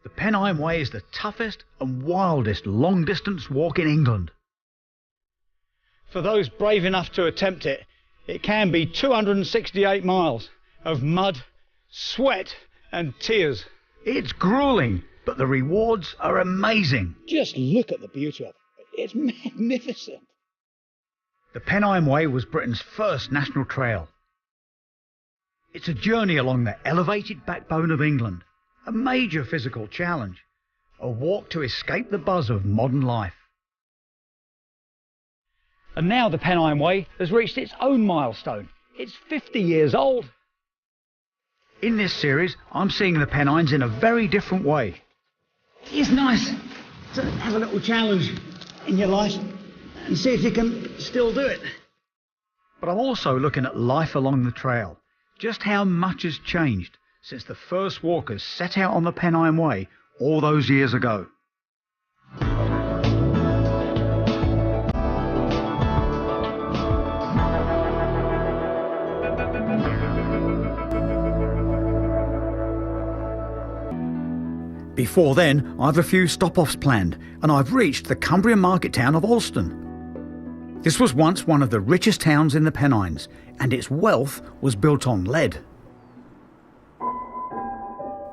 The Pennine Way is the toughest and wildest long-distance walk in England. For those brave enough to attempt it, it can be 268 miles of mud, sweat and tears. It's gruelling, but the rewards are amazing. Just look at the beauty of it. It's magnificent. The Pennine Way was Britain's first national trail. It's a journey along the elevated backbone of England, a major physical challenge, a walk to escape the buzz of modern life. And now the Pennine Way has reached its own milestone. It's 50 years old. In this series, I'm seeing the Pennines in a very different way. It's nice to have a little challenge in your life and see if you can still do it. But I'm also looking at life along the trail, just how much has changed since the first walkers set out on the Pennine Way all those years ago. Before then, I've a few stop-offs planned, and I've reached the Cumbrian market town of Alston. This was once one of the richest towns in the Pennines, and its wealth was built on lead.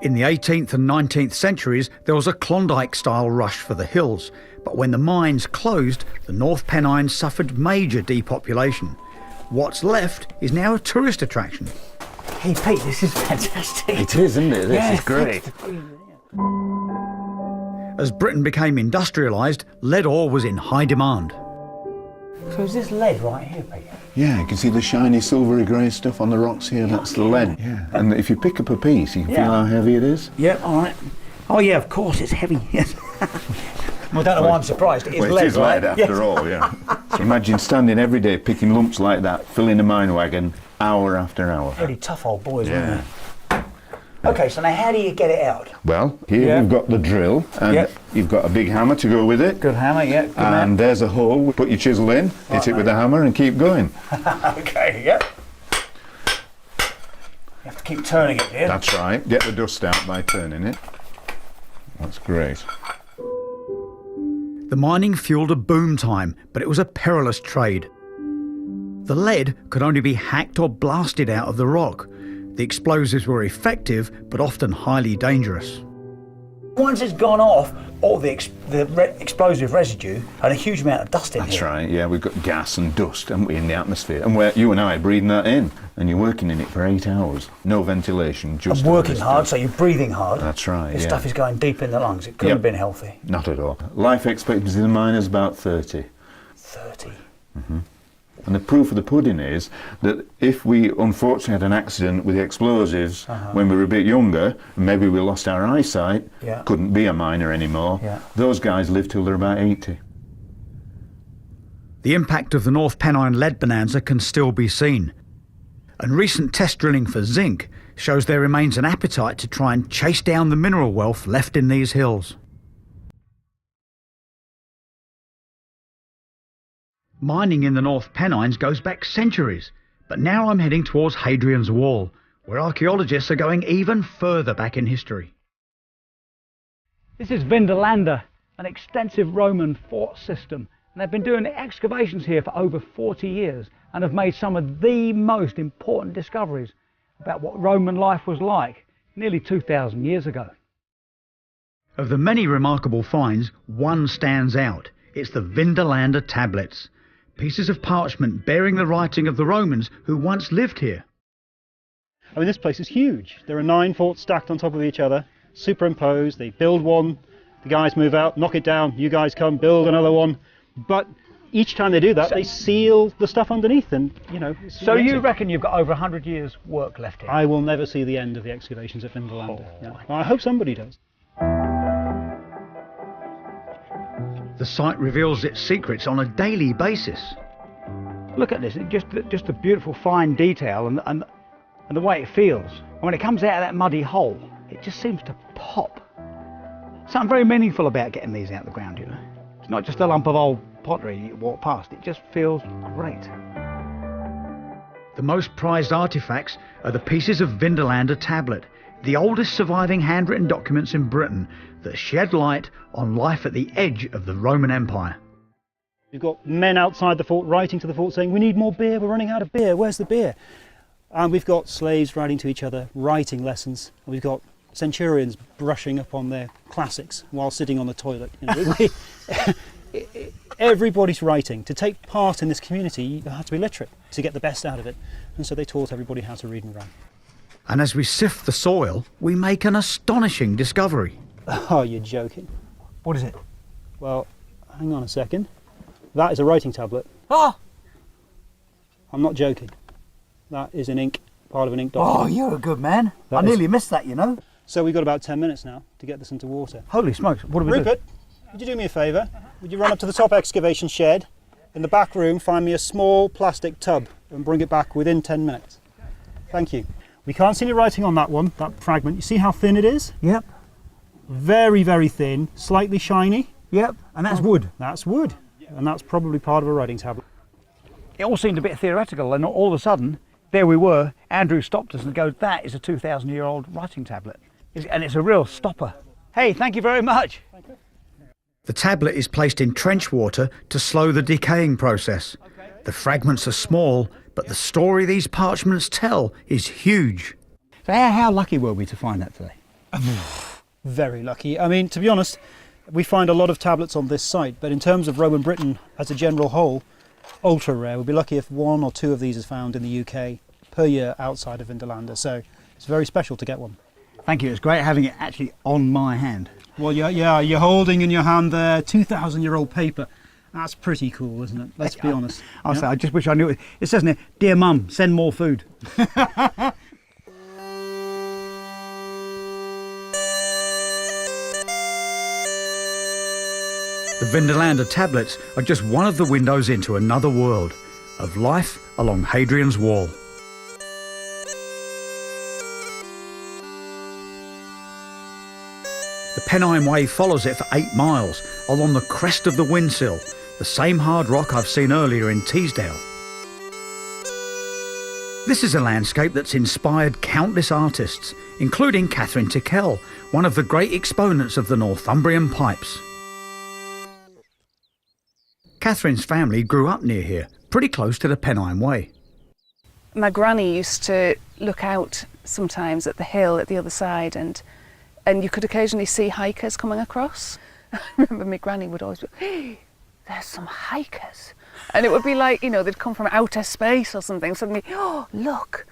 In the 18th and 19th centuries, there was a Klondike-style rush for the hills, but when the mines closed, the North Pennines suffered major depopulation. What's left is now a tourist attraction. Hey Pete, this is fantastic. It is, isn't it? This is great. As Britain became industrialised, lead ore was in high demand. So is this lead right here, Peter? Yeah, you can see the shiny silvery grey stuff on the rocks here, that's the lead. Yeah. And if you pick up a piece, you can feel how heavy it is. Yeah, all right. Oh yeah, of course, it's heavy. Yes. I don't know why I'm surprised. It is lead, it is lead right? after all, yeah. So imagine standing every day picking lumps like that, filling a mine wagon, hour after hour. Really tough old boys, aren't they? Okay, so now how do you get it out? Well, here we've got the drill, and you've got a big hammer to go with it. Good hammer, yeah. Good and man. There's a hole, put your chisel in, hit it with a hammer and keep going. Okay, yep. You have to keep turning it, yeah? That's right. Get the dust out by turning it. That's great. The mining fueled a boom time, but it was a perilous trade. The lead could only be hacked or blasted out of the rock. The explosives were effective, but often highly dangerous. Once it's gone off, all the explosive residue and a huge amount of dust in That's here. right, yeah, we've got gas and dust, haven't we, in the atmosphere? And you and I are breathing that in, and you're working in it for 8 hours. No ventilation, just... And working hard, so you're breathing hard. That's right, This stuff is going deep in the lungs. It couldn't have been healthy. Not at all. Life expectancy in the mine is about 30. 30? Mm-hmm. And the proof of the pudding is that if we unfortunately had an accident with the explosives when we were a bit younger, maybe we lost our eyesight, couldn't be a miner anymore, those guys live till they're about 80. The impact of the North Pennine lead bonanza can still be seen. And recent test drilling for zinc shows there remains an appetite to try and chase down the mineral wealth left in these hills. Mining in the North Pennines goes back centuries, but now I'm heading towards Hadrian's Wall, where archaeologists are going even further back in history. This is Vindolanda, an extensive Roman fort system, and they've been doing excavations here for over 40 years and have made some of the most important discoveries about what Roman life was like nearly 2,000 years ago. Of the many remarkable finds, one stands out. It's the Vindolanda tablets. Pieces of parchment bearing the writing of the Romans who once lived here. I mean, this place is huge. There are 9 forts stacked on top of each other, superimposed. They build one, the guys move out, knock it down, you guys come, build another one. But each time they do that, they seal the stuff underneath, and, you know, it's So amazing. you reckon you've got over 100 years' work left here? I will never see the end of the excavations at Vindolanda. Yeah. Well, I hope somebody does. The site reveals its secrets on a daily basis. Look at this, just the beautiful fine detail and the way it feels. And when it comes out of that muddy hole, it just seems to pop. Something very meaningful about getting these out of the ground, you know. It's not just a lump of old pottery you walk past, it just feels great. The most prized artefacts are the pieces of Vindolanda tablet. the oldest surviving handwritten documents in Britain that shed light on life at the edge of the Roman Empire. We've got men outside the fort writing to the fort saying, "We need more beer, we're running out of beer, where's the beer?" And we've got slaves writing to each other, writing lessons. And we've got centurions brushing up on their classics while sitting on the toilet. Everybody's writing. To take part in this community, you have to be literate to get the best out of it. And so they taught everybody how to read and write. And as we sift the soil, we make an astonishing discovery. Oh, you're joking. What is it? Well, hang on a second. That is a writing tablet. Oh! I'm not joking. That is an ink, part of an ink Oh, document. you're a good man. I nearly missed that, you know. So we've got about 10 minutes now to get this into water. Holy smokes, what do we do? Rupert, would you do me a favour? Would you run up to the top excavation shed, in the back room, find me a small plastic tub and bring it back within 10 minutes? Thank you. We can't see any writing on that one, that fragment. You see how thin it is? Yep. Very, very thin, slightly shiny. Yep, and that's wood. That's wood, and that's probably part of a writing tablet. It all seemed a bit theoretical, and all of a sudden, there we were. Andrew stopped us and goes, "That is a 2,000-year-old writing tablet." And it's a real stopper. Hey, thank you very much. Thank you. The tablet is placed in trench water to slow the decaying process. The fragments are small, but the story these parchments tell is huge. So how lucky were we to find that today? Very lucky. I mean, to be honest, we find a lot of tablets on this site, but in terms of Roman Britain as a general whole, ultra rare. We'll be lucky if 1 or 2 of these is found in the UK per year outside of Vindolanda, so it's very special to get one. Thank you, it's great having it actually on my hand. Well, yeah, you're holding in your hand there 2,000-year-old paper. That's pretty cool, isn't it? Let's be honest. I'll say, I just wish I knew it. It says in it, "Dear Mum, send more food." The Vindolanda tablets are just one of the windows into another world of life along Hadrian's Wall. The Pennine Way follows it for 8 miles along the crest of the Windsill, the same hard rock I've seen earlier in Teesdale. This is a landscape that's inspired countless artists, including Catherine Tickell, one of the great exponents of the Northumbrian pipes. Catherine's family grew up near here, pretty close to the Pennine Way. My granny used to look out sometimes at the hill at the other side, and you could occasionally see hikers coming across. I remember my granny would always be, "Hey, there's some hikers." And it would be like, they'd come from outer space or something. Suddenly, "Oh, look."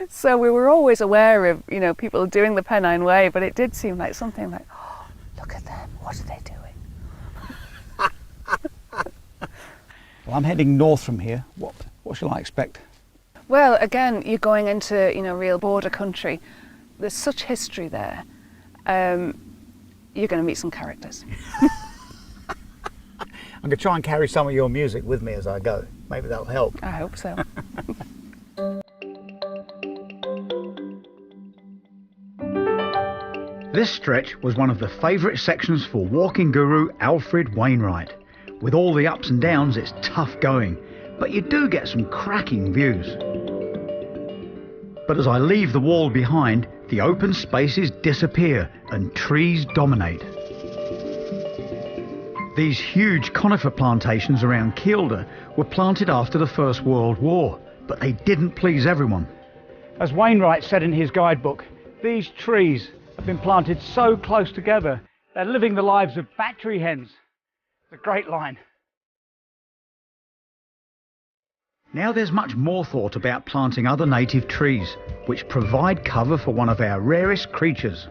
So we were always aware of, people doing the Pennine Way, but it did seem like something like, "Oh, look at them, what are they doing?" Well, I'm heading north from here. What shall I expect? Well, again, you're going into, real border country. There's such history there. You're going to meet some characters. I'm going to try and carry some of your music with me as I go. Maybe that'll help. I hope so. This stretch was one of the favourite sections for walking guru Alfred Wainwright. With all the ups and downs, it's tough going, but you do get some cracking views. But as I leave the wall behind, the open spaces disappear and trees dominate. These huge conifer plantations around Kielder were planted after the First World War, but they didn't please everyone. As Wainwright said in his guidebook, these trees have been planted so close together, they're living the lives of battery hens. It's a great line. Now there's much more thought about planting other native trees, which provide cover for one of our rarest creatures.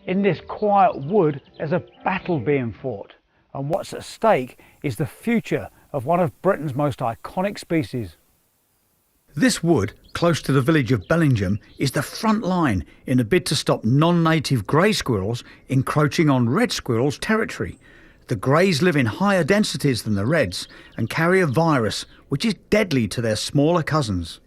In this quiet wood, there's a battle being fought, and what's at stake is the future of one of Britain's most iconic species. This wood, close to the village of Bellingham, is the front line in a bid to stop non-native grey squirrels encroaching on red squirrels' territory. The greys live in higher densities than the reds and carry a virus which is deadly to their smaller cousins.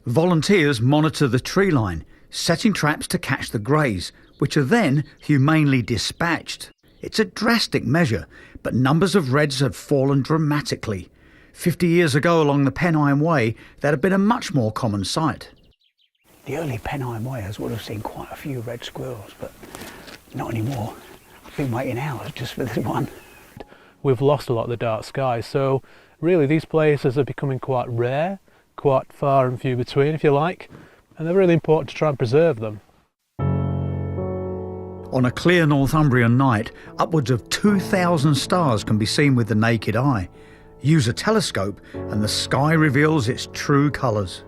Volunteers monitor the tree line, setting traps to catch the greys, which are then humanely dispatched. It's a drastic measure, but numbers of reds have fallen dramatically. 50 years ago along the Pennine Way, that had been a much more common sight. The early Pennine Wayers would have seen quite a few red squirrels, but not anymore. I've been waiting hours just for this one. We've lost a lot of the dark sky, so really these places are becoming quite rare, quite far and few between, if you like, and they're really important to try and preserve them. On a clear Northumbrian night, upwards of 2,000 stars can be seen with the naked eye. Use a telescope and the sky reveals its true colours.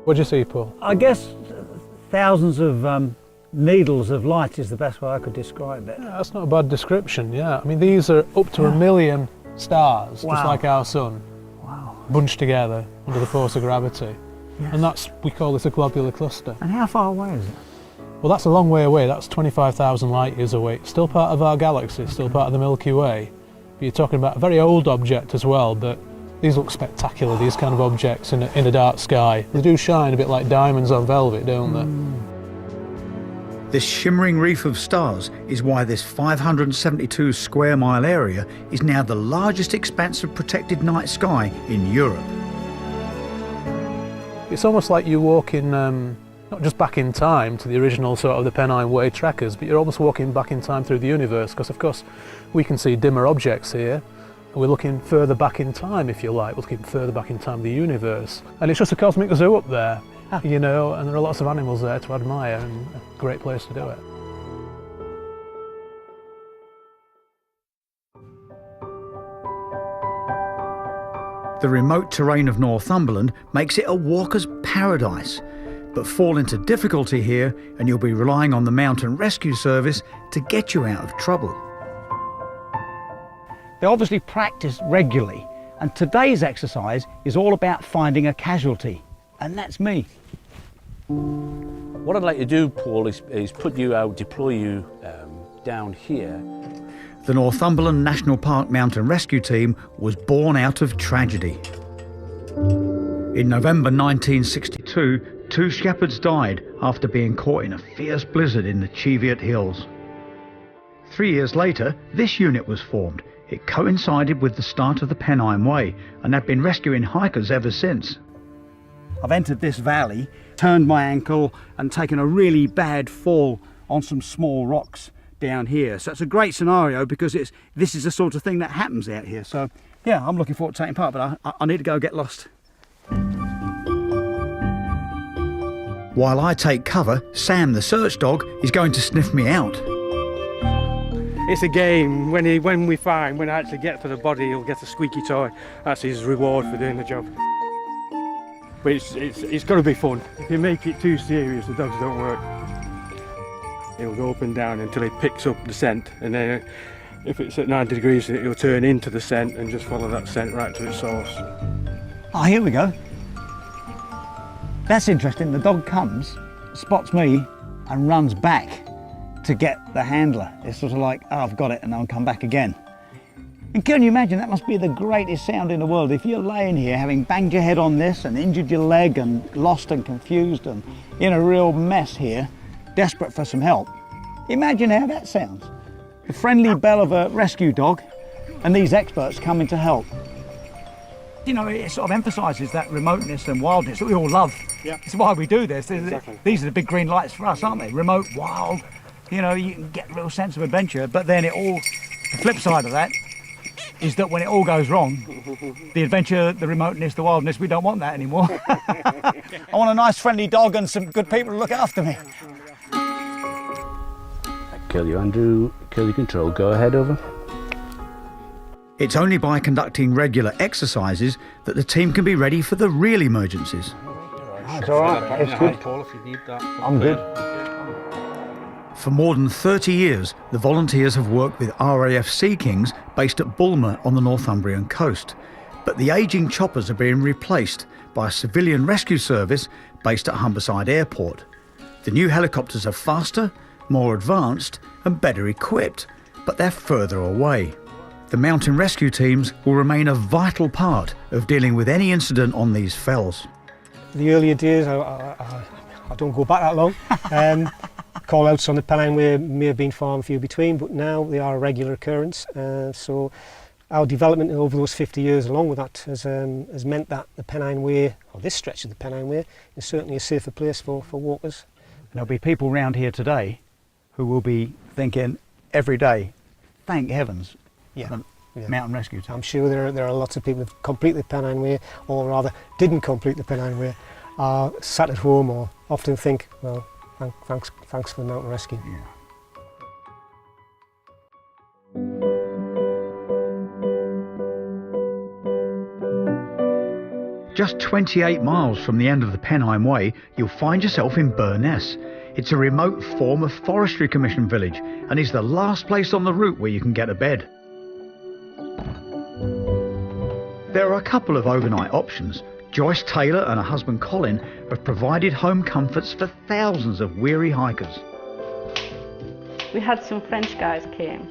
What do you see, Paul? I guess thousands of needles of light is the best way I could describe it. Yeah, that's not a bad description, yeah. I mean, these are up to 1 million stars, Wow. just like our sun, Wow. bunched together under the force of gravity. Yes. And we call this a globular cluster. And how far away is it? Well, that's a long way away. That's 25,000 light years away. It's still part of our galaxy, still part of the Milky Way. But you're talking about a very old object as well, but these look spectacular, these kind of objects in a dark sky. They do shine a bit like diamonds on velvet, don't they? This shimmering reef of stars is why this 572 square mile area is now the largest expanse of protected night sky in Europe. It's almost like you walk in, not just back in time to the original sort of the Pennine Way trekkers, but you're almost walking back in time through the universe, because of course we can see dimmer objects here. We're looking further back in time, if you like. We're looking further back in time of the universe. And it's just a cosmic zoo up there, you know, and there are lots of animals there to admire, and a great place to do it. The remote terrain of Northumberland makes it a walker's paradise. But fall into difficulty here and you'll be relying on the Mountain Rescue Service to get you out of trouble. They obviously practice regularly, and today's exercise is all about finding a casualty, and that's me. What I'd like to do, Paul, is put you out, deploy you down here. The Northumberland National Park Mountain Rescue Team was born out of tragedy. In November 1962, 2 shepherds died after being caught in a fierce blizzard in the Cheviot Hills. 3 years later, this unit was formed. It coincided with the start of the Pennine Way, and they've been rescuing hikers ever since. I've entered this valley, turned my ankle and taken a really bad fall on some small rocks down here. So it's a great scenario because this is the sort of thing that happens out here. So yeah, I'm looking forward to taking part, but I need to go get lost. While I take cover, Sam the search dog is going to sniff me out. It's a game. When I actually get for the body, he'll get a squeaky toy. That's his reward for doing the job. But it's got to be fun. If you make it too serious, the dogs don't work. He'll go up and down until he picks up the scent, and then if it's at 90 degrees, he'll turn into the scent and just follow that scent right to its source. Oh, here we go. That's interesting. The dog comes, spots me, and runs back to get the handler. It's sort of like, oh, I've got it, and I'll come back again. And can you imagine, that must be the greatest sound in the world. If you're laying here having banged your head on this and injured your leg and lost and confused and in a real mess here, desperate for some help, imagine how that sounds. The friendly bell of a rescue dog and these experts coming to help. You know, it sort of emphasises that remoteness and wildness that we all love. Yeah. It's why we do this. Exactly. These are the big green lights for us, aren't they? Remote, wild, you know, you can get a real sense of adventure, but then the flip side of that is that when it all goes wrong, the adventure, the remoteness, the wildness, we don't want that anymore. I want a nice friendly dog and some good people to look after me. Kill you, Andrew. Kill your control. Go ahead, over. It's only by conducting regular exercises that the team can be ready for the real emergencies. It's all right. It's good. Paul, if you need that. I'm good. For more than 30 years, the volunteers have worked with RAF Sea Kings based at Bulmer on the Northumbrian coast. But the ageing choppers are being replaced by a civilian rescue service based at Humberside Airport. The new helicopters are faster, more advanced and better equipped, but they're further away. The mountain rescue teams will remain a vital part of dealing with any incident on these fells. The earlier days, I don't go back that long. Call-outs on the Pennine Way may have been far and few between, but now they are a regular occurrence. So our development over those 50 years along with that has meant that the Pennine Way, or this stretch of the Pennine Way, is certainly a safer place for walkers. And there'll be people round here today who will be thinking every day, thank heavens, for mountain rescue time. I'm sure there are lots of people who complete the Pennine Way, or rather didn't complete the Pennine Way, are sat at home or often think, well, thanks for the mountain rescue. Yeah. Just 28 miles from the end of the Pennine Way, you'll find yourself in Burness. It's a remote former Forestry Commission village and is the last place on the route where you can get a bed. There are a couple of overnight options. Joyce Taylor and her husband Colin have provided home comforts for thousands of weary hikers. We had some French guys came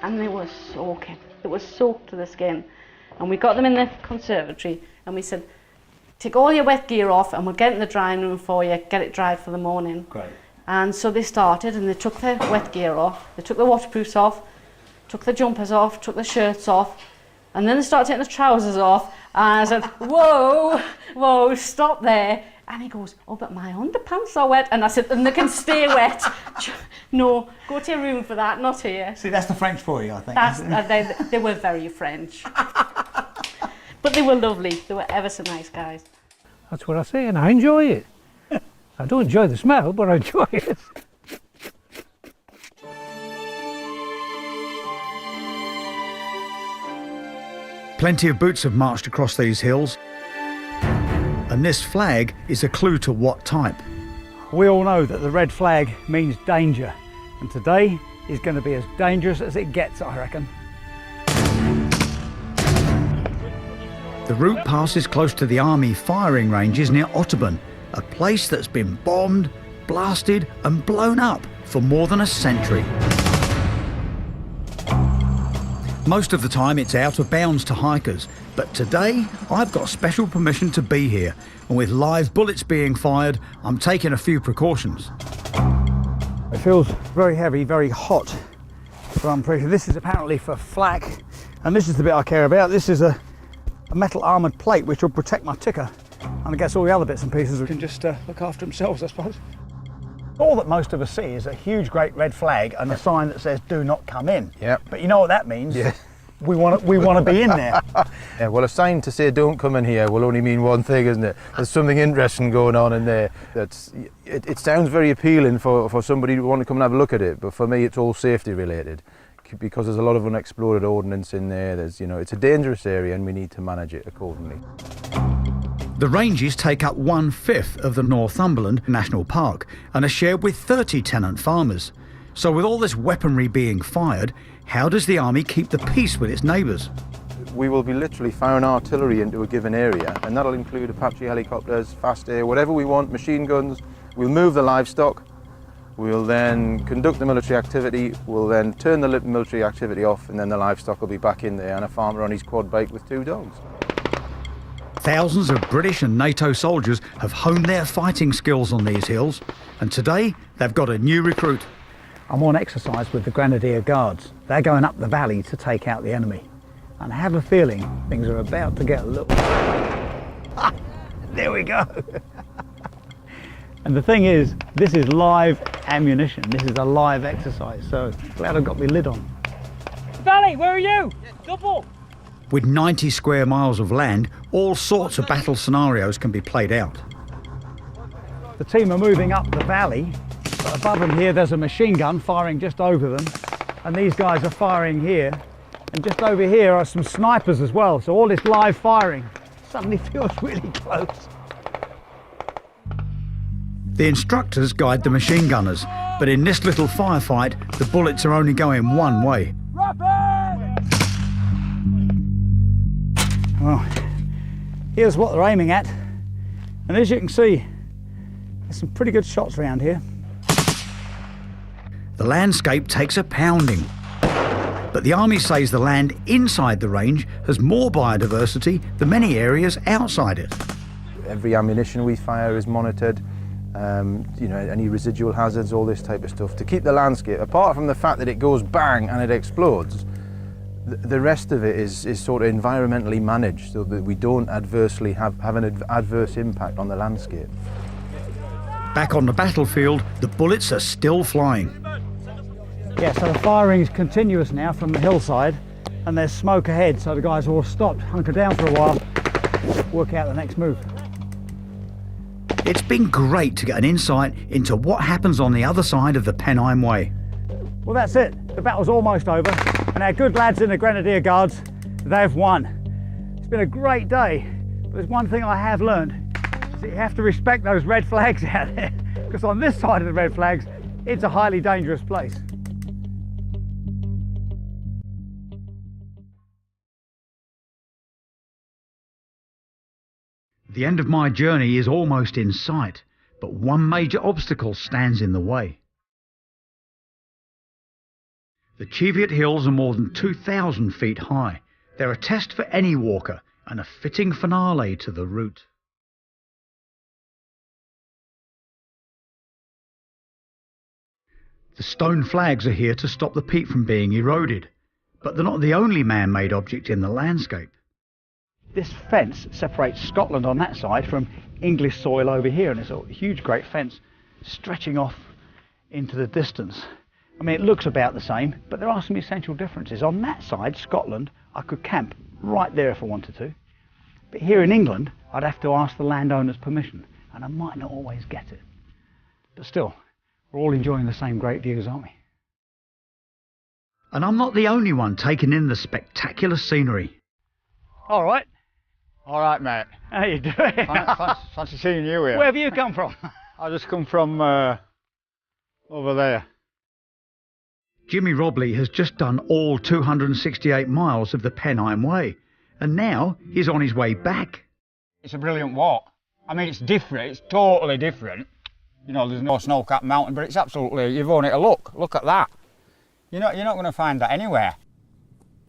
and they were soaking. It was soaked to the skin. And we got them in the conservatory and we said, take all your wet gear off and we'll get it in the drying room for you, get it dried for the morning. Great. And so they started and they took their wet gear off, they took the waterproofs off, took the jumpers off, took the shirts off, and then they started taking the trousers off. And I said, whoa, stop there. And he goes, oh, but my underpants are wet. And I said, and they can stay wet. No, go to your room for that, not here. See, that's the French for you, I think. They were very French. But they were lovely. They were ever so nice guys. That's what I say, and I enjoy it. I don't enjoy the smell, but I enjoy it. Plenty of boots have marched across these hills, and this flag is a clue to what type. We all know that the red flag means danger, and today is going to be as dangerous as it gets, I reckon. The route passes close to the army firing ranges near Otterburn, a place that's been bombed, blasted and blown up for more than a century. Most of the time it's out of bounds to hikers, but today I've got special permission to be here, and with live bullets being fired, I'm taking a few precautions. It feels very heavy, very hot, but I'm pretty sure this is apparently for flak, and this is the bit I care about. This is a metal armoured plate which will protect my ticker, and I guess all the other bits and pieces can just look after themselves, I suppose. All that most of us see is a huge great red flag and a sign that says do not come in. Yep. But you know what that means? Yeah. We want to be in there. Yeah, well, a sign to say don't come in here will only mean one thing, isn't it? There's something interesting going on in there. It sounds very appealing for somebody to want to come and have a look at it, but for me it's all safety related, because there's a lot of unexploded ordnance in there. It's a dangerous area and we need to manage it accordingly. The ranges take up 1/5 of the Northumberland National Park and are shared with 30 tenant farmers. So with all this weaponry being fired, how does the army keep the peace with its neighbours? We will be literally firing artillery into a given area, and that'll include Apache helicopters, fast air, whatever we want, machine guns. We'll move the livestock, we'll then conduct the military activity, we'll then turn the military activity off, and then the livestock will be back in there and a farmer on his quad bike with 2 dogs. Thousands of British and NATO soldiers have honed their fighting skills on these hills, and today they've got a new recruit. I'm on exercise with the Grenadier Guards. They're going up the valley to take out the enemy. And I have a feeling things are about to get a little... Ah, there we go. And the thing is, this is live ammunition. This is a live exercise, so glad I've got my lid on. Valley, where are you? Double! With 90 square miles of land, all sorts of battle scenarios can be played out. The team are moving up the valley, but above them here there's a machine gun firing just over them, and these guys are firing here, and just over here are some snipers as well, so all this live firing suddenly feels really close. The instructors guide the machine gunners, but in this little firefight, the bullets are only going one way. Well, here's what they're aiming at, and as you can see, there's some pretty good shots around here. The landscape takes a pounding, but the army says the land inside the range has more biodiversity than many areas outside it. Every ammunition we fire is monitored, any residual hazards, all this type of stuff, to keep the landscape, apart from the fact that it goes bang and it explodes, The rest of it is sort of environmentally managed so that we don't adversely have an adverse impact on the landscape. Back on the battlefield, the bullets are still flying. Yeah, so the firing is continuous now from the hillside, and there's smoke ahead, so the guys all stopped, hunker down for a while, work out the next move. It's been great to get an insight into what happens on the other side of the Pennine Way. Well, that's it. The battle's almost over, and our good lads in the Grenadier Guards, they've won. It's been a great day, but there's one thing I have learned, is that you have to respect those red flags out there, because on this side of the red flags, it's a highly dangerous place. The end of my journey is almost in sight, but one major obstacle stands in the way. The Cheviot Hills are more than 2,000 feet high. They're a test for any walker and a fitting finale to the route. The stone flags are here to stop the peat from being eroded, but they're not the only man-made object in the landscape. This fence separates Scotland on that side from English soil over here, and it's a huge great fence stretching off into the distance. I mean, it looks about the same, but there are some essential differences. On that side, Scotland, I could camp right there if I wanted to, but here in England I'd have to ask the landowner's permission, and I might not always get it. But still, we're all enjoying the same great views, aren't we? And I'm not the only one taking in the spectacular scenery. All right. All right, mate. How you doing? Fancy seeing you here. Where have you come from? I just come from over there. Jimmy Robley has just done all 268 miles of the Pennine Way, and now he's on his way back. It's a brilliant walk. I mean, it's different. It's totally different. You know, there's no snow-capped mountain, but it's absolutely, you've only to look. Look at that. You're not going to find that anywhere.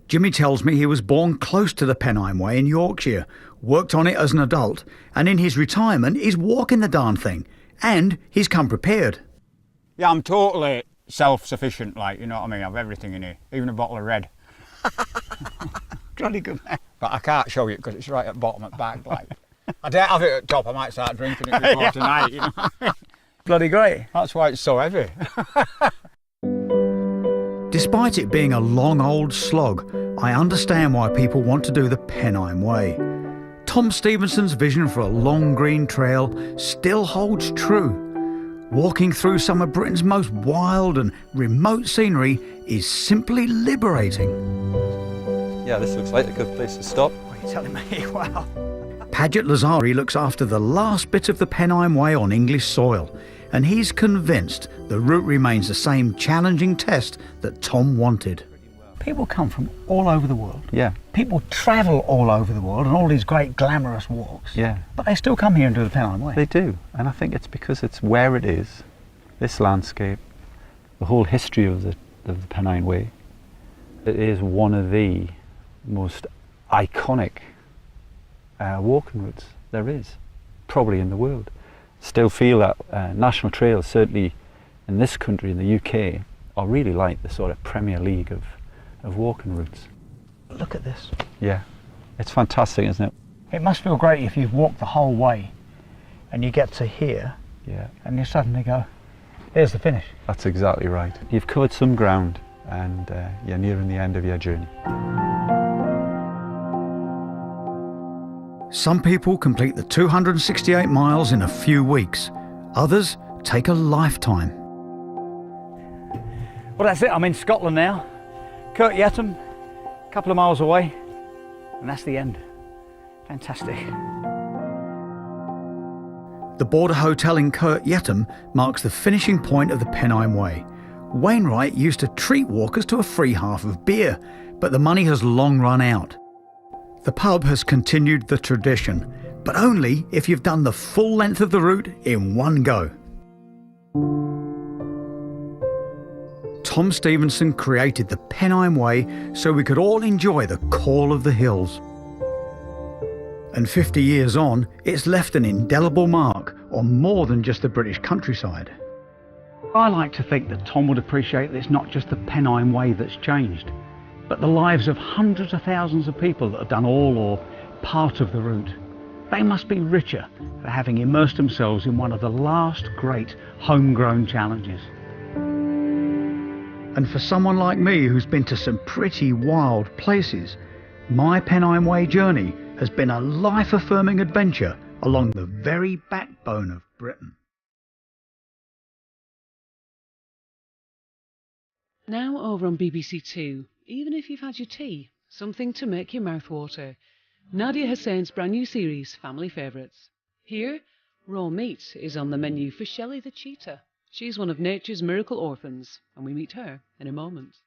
Jimmy tells me he was born close to the Pennine Way in Yorkshire, worked on it as an adult, and in his retirement he's walking the darn thing, and he's come prepared. Yeah, I'm totally self-sufficient, like, you know what I mean? I have everything in here, even a bottle of red. Jolly good, man. But I can't show you because it's right at the bottom at the back, like. I don't have it at the top, I might start drinking it before tonight, you know. Bloody great. That's why it's so heavy. Despite it being a long old slog, I understand why people want to do the Pennine Way. Tom Stevenson's vision for a long green trail still holds true. Walking through some of Britain's most wild and remote scenery is simply liberating. Yeah, this looks like a good place to stop. What are you telling me? Wow. Padgett Lazari looks after the last bit of the Pennine Way on English soil, and he's convinced the route remains the same challenging test that Tom wanted. People come from all over the world. Yeah. People travel all over the world on all these great glamorous walks. Yeah. But they still come here and do the Pennine Way. They do, and I think it's because it's where it is, this landscape, the whole history of the Pennine Way. It is one of the most iconic walking routes there is, probably in the world. Still feel that national trails, certainly in this country, in the UK, are really like the sort of Premier League of walking routes. Look at this. Yeah, it's fantastic, isn't it? It must feel great if you've walked the whole way and you get to here, yeah, and you suddenly go, there's the finish. That's exactly right. You've covered some ground and you're nearing the end of your journey. Some people complete the 268 miles in a few weeks. Others take a lifetime. Well, that's it. I'm in Scotland now. Kirk Yetholm, a couple of miles away, and that's the end. Fantastic. The Border Hotel in Kirk Yetholm marks the finishing point of the Pennine Way. Wainwright used to treat walkers to a free half of beer, but the money has long run out. The pub has continued the tradition, but only if you've done the full length of the route in one go. Tom Stevenson created the Pennine Way so we could all enjoy the call of the hills. And 50 years on, it's left an indelible mark on more than just the British countryside. I like to think that Tom would appreciate that it's not just the Pennine Way that's changed, but the lives of hundreds of thousands of people that have done all or part of the route. They must be richer for having immersed themselves in one of the last great homegrown challenges. And for someone like me who's been to some pretty wild places, my Pennine Way journey has been a life-affirming adventure along the very backbone of Britain. Now over on BBC Two, even if you've had your tea, something to make your mouth water. Nadia Hussain's brand new series, Family Favourites. Here, raw meat is on the menu for Shelley the cheetah. She's one of nature's miracle orphans, and we meet her in a moment.